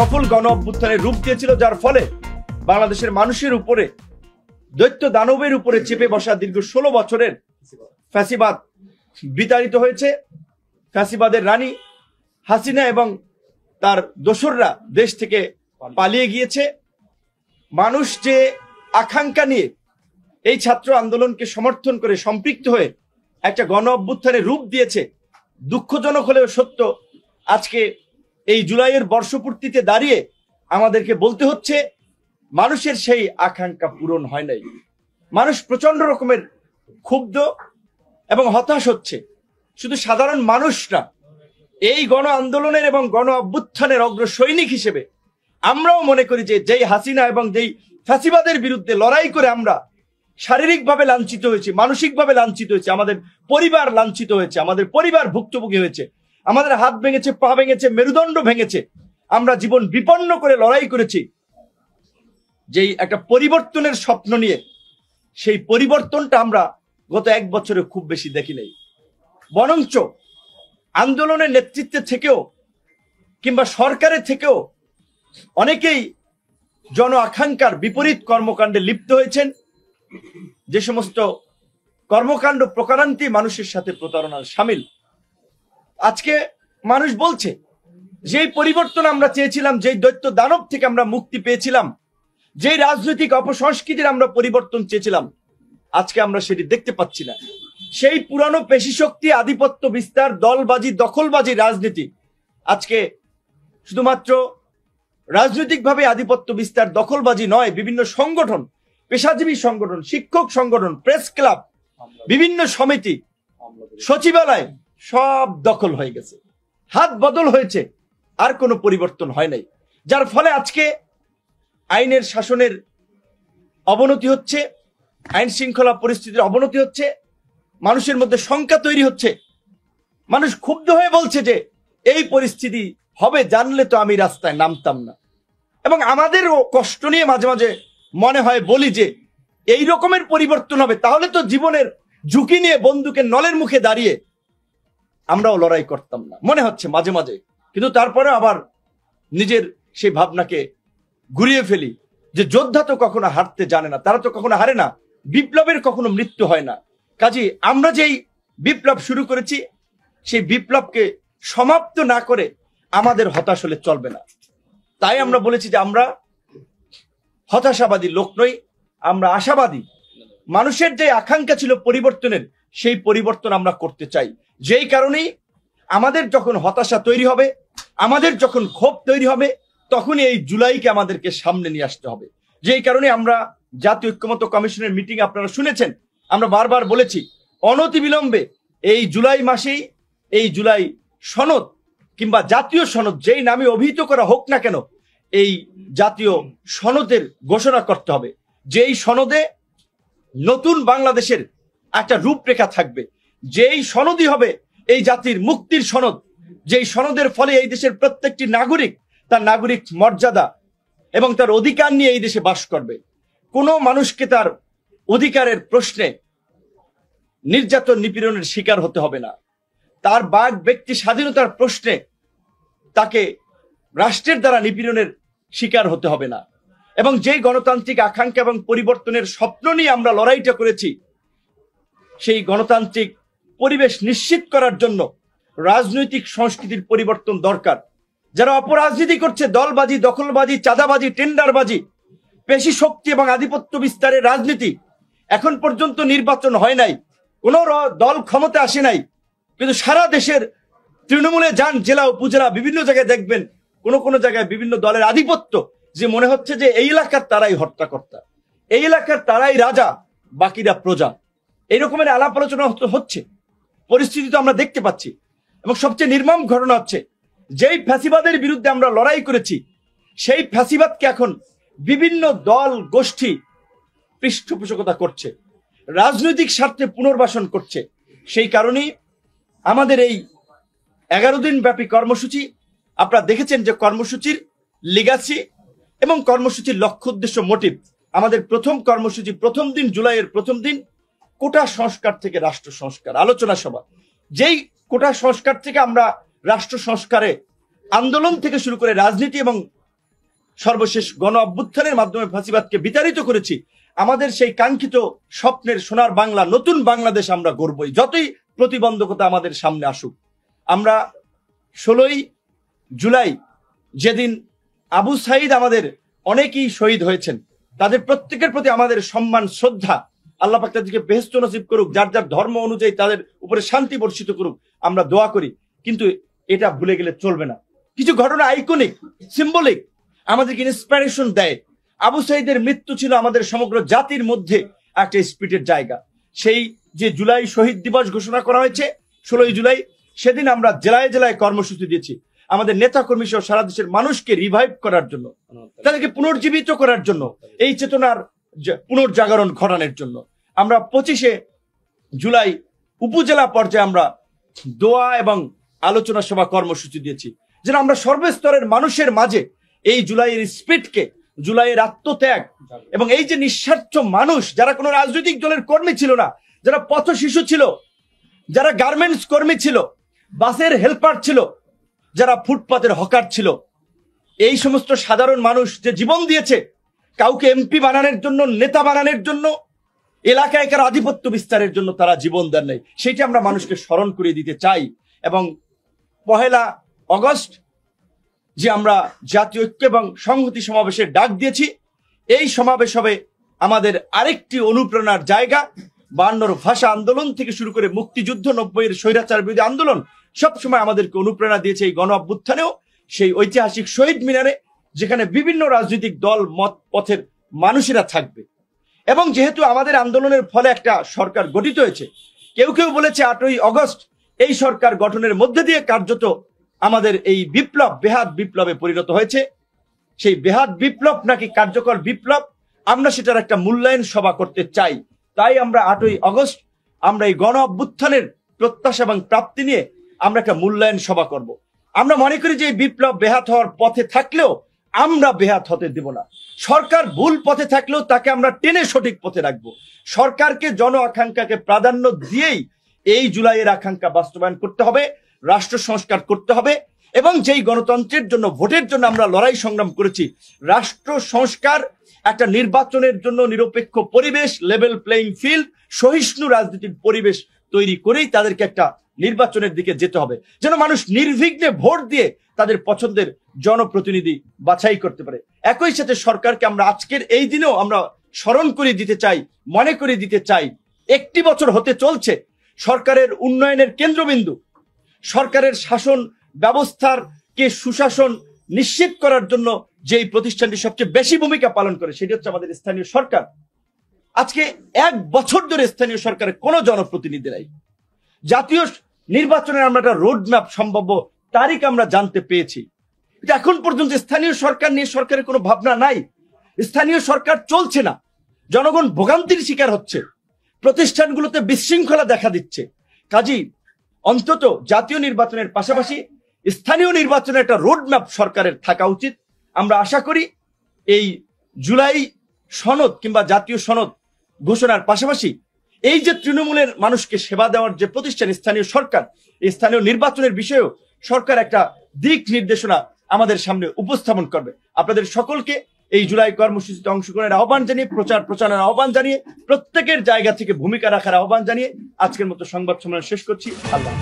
সফল গণ অভ্যুত্থানের রূপ দিয়েছিল, যার ফলে বাংলাদেশের মানুষের উপরে দৈত্য দানবের উপরে চেপে বসা দীর্ঘ 16 বছরের ফ্যাসিবাদ বিতাড়িত হয়েছে। ফ্যাসিবাদের রানী হাসিনা এবং তার দোসররা দেশ থেকে পালিয়ে গিয়েছে। মানুষ যে আকাঙ্ক্ষা নিয়ে এই ছাত্র আন্দোলনকে সমর্থন করে সম্পৃক্ত হয়ে একটা গণ অভ্যুত্থানের রূপ দিয়েছে, দুঃখজনক হলেও সত্য, আজকে এই জুলাইয়ের বর্ষপূর্তিতে দাঁড়িয়ে আমাদেরকে বলতে হচ্ছে মানুষের সেই আকাঙ্ক্ষা পূরণ হয় নাই। মানুষ প্রচন্ড রকমের ক্ষুব্ধ এবং হতাশ হচ্ছে। শুধু সাধারণ মানুষরা, এই গণ আন্দোলনের এবং গণ অভ্যুত্থানের অগ্র সৈনিক হিসেবে আমরাও মনে করি যে যেই হাসিনা এবং যেই ফ্যাসিবাদের বিরুদ্ধে লড়াই করে আমরা শারীরিকভাবে লাঞ্ছিত হয়েছি, মানসিকভাবে লাঞ্ছিত হয়েছে, আমাদের পরিবার লাঞ্ছিত হয়েছে, আমাদের পরিবার ভুক্তভোগী হয়েছে, আমাদের হাত ভেঙেছে, পা ভেঙেছে, মেরুদণ্ড ভেঙেছে, আমরা জীবন বিপন্ন করে লড়াই করেছি যেই একটা পরিবর্তনের স্বপ্ন নিয়ে, সেই পরিবর্তনটা আমরা গত 1 বছরে খুব বেশি দেখি নাই। বরঞ্চ আন্দোলনের নেতৃত্বে থেকেও কিংবা সরকারের থেকেও অনেকেই জন আকাঙ্ক্ষার বিপরীত কর্মকাণ্ডে লিপ্ত হয়েছেন। যে সমস্ত কর্মকাণ্ড প্রকারান্তি মানুষের সাথে প্রতারণার সামিল। আজকে মানুষ বলছে যেই পরিবর্তন আমরা চেয়েছিলাম, যেই দৈত্য দানব থেকে আমরা মুক্তি পেয়েছিলাম, যেই রাজনৈতিক অপসংস্কৃতির আমরা পরিবর্তন চেয়েছিলাম, আজকে আমরা সেটি দেখতে পাচ্ছি না। সেই পুরানো পেশি শক্তি, আধিপত্য বিস্তার, দলবাজি, দখলবাজি রাজনীতি আজকে শুধুমাত্র রাজনৈতিকভাবে আধিপত্য বিস্তার, দখলবাজি নয়, বিভিন্ন সংগঠন, পেশাজীবী সংগঠন, শিক্ষক সংগঠন, প্রেস ক্লাব, বিভিন্ন সমিতি, সচিবালয় সব দখল হয়ে গেছে, হাত বদল হয়েছে, আর কোনো পরিবর্তন হয় নাই। যার ফলে আজকে আইনের শাসনের অবনতি হচ্ছে, আইন শৃঙ্খলা পরিস্থিতির অবনতি হচ্ছে, মানুষের মধ্যে শঙ্কা তৈরি হচ্ছে। মানুষ ক্ষুব্ধ হয়ে বলছে যে এই পরিস্থিতি হবে জানলে তো আমি রাস্তায় নামতাম না। এবং আমাদেরও কষ্ট নিয়ে মাঝে মাঝে মনে হয়, বলি যে এই রকমের পরিবর্তন হবে, তাহলে তো জীবনের ঝুঁকি নিয়ে বন্দুকের নলের মুখে দাঁড়িয়ে আমরাও লড়াই করতাম না, মনে হচ্ছে মাঝে মাঝে। কিন্তু তারপরে আবার নিজের সেই ভাবনাকে ঘুরিয়ে ফেলি যে যোদ্ধা তো কখনো হারতে জানে না, তারা তো কখনো হারে না, বিপ্লবের কখনো মৃত্যু হয় না। কাজে আমরা যেই বিপ্লব শুরু করেছি, সেই বিপ্লবকে সমাপ্ত না করে আমাদের হতাশ হলে চলবে না। তাই আমরা বলেছি যে আমরা হতাশাবাদী লোক নই, আমরা আশাবাদী। মানুষের যে আকাঙ্ক্ষা ছিল পরিবর্তনের, সেই পরিবর্তন আমরা করতে চাই। যেই কারণেই আমাদের যখন হতাশা তৈরি হবে, আমাদের যখন ক্ষোভ তৈরি হবে, তখনই এই জুলাইকে আমাদেরকে সামনে নিয়ে আসতে হবে। যেই কারণে আমরা জাতীয় ঐক্যমত্য কমিশনের মিটিং আপনারা শুনেছেন, আমরা বারবার বলেছি অনতিবিলম্বে এই জুলাই মাসেই এই জুলাই সনদ কিংবা জাতীয় সনদ, যেই নামে অভিহিত করা হোক না কেন, এই জাতীয় সনদের ঘোষণা করতে হবে। যেই সনদে নতুন বাংলাদেশের একটা রূপরেখা থাকবে, যেই সনদই হবে এই জাতির মুক্তির সনদ, যেই সনদের ফলে এই দেশের প্রত্যেকটি নাগরিক তার নাগরিক মর্যাদা এবং তার অধিকার নিয়ে এই দেশে বাস করবে। কোনো মানুষকে তার অধিকারের প্রশ্নে নির্যাতন নিপীড়নের শিকার হতে হবে না। তার বাক ব্যক্তি স্বাধীনতার প্রশ্নে তাকে রাষ্ট্রের দ্বারা নিপীড়নের শিকার হতে হবে না। এবং যেই গণতান্ত্রিক আকাঙ্ক্ষা এবং পরিবর্তনের স্বপ্ন নিয়ে আমরা লড়াইটা করেছি, সেই গণতান্ত্রিক পরিবেশ নিশ্চিত করার জন্য রাজনৈতিক সংস্কৃতির পরিবর্তন দরকার। যারা অপরাজনীতি করছে, দলবাজি, দখলবাজি, চাঁদাবাজি, টেন্ডারবাজি, পেশি শক্তি এবং আধিপত্য বিস্তারের রাজনীতি, এখন পর্যন্ত নির্বাচন হয় নাই, কোন দল ক্ষমতা আসে নাই, কিন্তু সারা দেশের তৃণমূলে যান, জেলা উপজেলা বিভিন্ন জায়গায় দেখবেন কোন কোন জায়গায় বিভিন্ন দলের আধিপত্য, যে মনে হচ্ছে যে এই এলাকার তারাই হর্তাকর্তা, এই এলাকার তারাই রাজা, বাকিরা প্রজা। এই রকমের আলাপ আলোচনা হচ্ছে, পরিস্থিতি তো আমরা দেখতে পাচ্ছি। এবং সবচেয়ে নির্মম ঘটনা হচ্ছে, যেই ফ্যাসিবাদের বিরুদ্ধে আমরা লড়াই করেছি, সেই ফ্যাসিবাদকে এখন বিভিন্ন দল গোষ্ঠী পৃষ্ঠপোষকতা করছে, রাজনৈতিক স্বার্থে পুনর্বাসন করছে। সেই কারণেই আমাদের এই 11 দিন ব্যাপী কর্মসূচি, আপনারা দেখেছেন যে কর্মসূচির লিগাসি এবং কর্মসূচির লক্ষ্য উদ্দেশ্য মোটিভ। আমাদের প্রথম কর্মসূচি, প্রথম দিন, জুলাইয়ের প্রথম দিন, কোটা সংস্কার থেকে রাষ্ট্র সংস্কার আলোচনা সভা। যেই কোটা সংস্কার থেকে আমরা রাষ্ট্র সংস্কারে আন্দোলন থেকে শুরু করে রাজনীতি এবং সর্বশেষ গণ অভ্যুত্থানের মাধ্যমে ফ্যাসিবাদকে বিতাড়িত করেছি, আমাদের সেই কাঙ্ক্ষিত স্বপ্নের সোনার বাংলা, নতুন বাংলাদেশ আমরা গড়বই, যতই প্রতিবন্ধকতা আমাদের সামনে আসুক। আমরা 16ই জুলাই যেদিন আবু সাইদ আমাদের অনেকেই শহীদ হয়েছেন, তাদের প্রত্যেকের প্রতি আমাদের সম্মান, শ্রদ্ধা। আল্লাহ পাক তাদেরকে বেহেশত নসিব করুক, যার যার ধর্ম অনুযায়ী তাদের উপরে শান্তি বর্ষিত করুক, আমরা দোয়া করি। কিন্তু এটা ভুলে গেলে চলবে না। কিছু ঘটনা আইকনিক, সিম্বলিক, আমাদেরকে ইন্সপিরেশন দেয়। আবু সাইদের মৃত্যু ছিল আমাদের সমগ্র জাতির মধ্যে একটা স্পিরিটের জায়গা। সেই যে জুলাই শহীদ দিবস ঘোষণা করা হয়েছে 16ই জুলাই, সেদিন আমরা জেলায় জেলায় কর্মসূচি দিয়েছি আমাদের নেতা কর্মী সহ সারা দেশের মানুষকে রিভাইভ করার জন্য, তাদেরকে পুনর্জীবিত করার জন্য, এই চেতনার পুনর্জাগরণ ঘটানোর জন্য। আমরা 25শে জুলাই উপজেলা পর্যায়ে আমরা দোয়া এবং আলোচনা সভা কর্মসূচি দিয়েছি, যেন আমরা সর্বস্তরের মানুষের মাঝে এই জুলাইয়ের স্পিরিটকে, জুলাইয়ের আত্মত্যাগ এবং এই যে নিঃস্বার্থ মানুষ, যারা কোনো রাজনৈতিক দলের কর্মী ছিল না, যারা পথ শিশু ছিল, যারা গার্মেন্টস কর্মী ছিল, বাসের হেল্পার ছিল, যারা ফুটপাতের হকার ছিল, এই সমস্ত সাধারণ মানুষ যে জীবন দিয়েছে, কাউকে এমপি বানানোর জন্য, নেতা বানানোর জন্য, এলাকায় কার আধিপত্য বিস্তারের জন্য তারা জীবন দেন নাই, সেইটা আমরা মানুষকে স্মরণ করিয়ে দিতে চাই। এবং 1 আগস্ট যে আমরা জাতীয় ঐক্য এবং সংহতি সমাবেশের ডাক দিয়েছি, এই সমাবেশ হবে আমাদের আরেকটি অনুপ্রেরণার জায়গা। 52 ভাষা আন্দোলন থেকে শুরু করে মুক্তিযুদ্ধ, 90-এর স্বৈরাচার বিরোধী আন্দোলন সবসময় আমাদেরকে অনুপ্রেরণা দিয়েছে। এই গণ অভ্যুত্থানেও সেই ঐতিহাসিক শহীদ মিনারে, যেখানে বিভিন্ন রাজনৈতিক দল, মত পথের মানুষেরা থাকবে। এবং যেহেতু আমাদের আন্দোলনের ফলে একটা সরকার গঠিত হয়েছে, কেউ কেউ বলেছে 8ই আগস্ট এই সরকার গঠনের মধ্যে দিয়ে কার্যত আমাদের এই বিপ্লব বেহাত বিপ্লবে পরিণত হয়েছে। সেই বেহাত বিপ্লব নাকি কার্যকর বিপ্লব, আমরা সেটার একটা মূল্যায়ন সভা করতে চাই। তাই আমরা 8ই আগস্ট আমরা এই গণ অভ্যুত্থানের প্রত্যাশা এবং প্রাপ্তি নিয়ে আমরা একটা মূল্যায়ন সভা করব। আমরা মনে করি যে এই বিপ্লব বেহাত হওয়ার পথে থাকলেও আমরা বেহাত হতে দেব না। সরকার ভুল পথে থাকলেও তাকে আমরা টেনে সঠিক পথে রাখবো। সরকারকে জন আকাঙ্ক্ষাকে প্রাধান্য দিয়েই এই জুলাইয়ের আকাঙ্ক্ষা বাস্তবায়ন করতে হবে, রাষ্ট্র সংস্কার করতে হবে। এবং যেই গণতন্ত্রের জন্য, ভোটের জন্য আমরা লড়াই সংগ্রাম করেছি, রাষ্ট্র সংস্কার, একটা নির্বাচনের জন্য নিরপেক্ষ পরিবেশ, লেভেল প্লেইং ফিল্ড, সহিষ্ণু রাজনীতির পরিবেশ তৈরি করেই তাদেরকে একটা নির্বাচনের দিকে যেতে হবে, যেন মানুষ নির্বিঘ্নে ভোট দিয়ে তাদের পছন্দের জনপ্রতিনিধি বাছাই করতে পারে। একই সাথে সরকারকে আমরা আজকের এই দিনেও আমরা স্মরণ করে দিতে চাই, মনে করে দিতে চাই, 1টি বছর হতে চলছে সরকারের উন্নয়নের কেন্দ্রবিন্দু, সরকারের শাসন ব্যবস্থার কে সুশাসন নিশ্চিত করার জন্য যেই প্রতিষ্ঠানটি সবচেয়ে বেশি ভূমিকা পালন করে, সেটি হচ্ছে আমাদের স্থানীয় সরকার। আজকে 1 বছর ধরে স্থানীয় সরকারের কোনো জনপ্রতিনিধি নাই। জাতীয় নির্বাচনের আমরা একটা রোড ম্যাপ, সম্ভাব্য তারিখ আমরা জানতে পেয়েছি। এখন পর্যন্ত স্থানীয় সরকার নিয়ে সরকারের কোনো ভাবনা নাই। স্থানীয় সরকার চলছে না, জনগণ ভোগান্তির শিকার হচ্ছে, প্রতিষ্ঠানগুলোতে বিশৃঙ্খলা দেখা দিচ্ছে। কাজেই অন্তত জাতীয় নির্বাচনের পাশাপাশি স্থানীয় নির্বাচনের একটা রোড ম্যাপ সরকারের থাকা উচিত। আমরা আশা করি এই জুলাই সনদ কিংবা জাতীয় সনদ ঘোষণার পাশাপাশি এই যে তৃণমূলের মানুষকে সেবা দেওয়ার যে প্রতিষ্ঠান স্থানীয় সরকার, এই স্থানীয় নির্বাচনের বিষয়েও সরকার একটা দিক নির্দেশনা আমাদের সামনে উপস্থাপন করবে। আপনাদের সকলকে এই জুলাই কর্মসূচিতে অংশগ্রহণের আহ্বান জানিয়ে, প্রচারের আহ্বান জানিয়ে, প্রত্যেকের জায়গা থেকে ভূমিকা রাখার আহ্বান জানিয়ে আজকের মতো সংবাদ সম্মেলন শেষ করছি। আল্লাহ।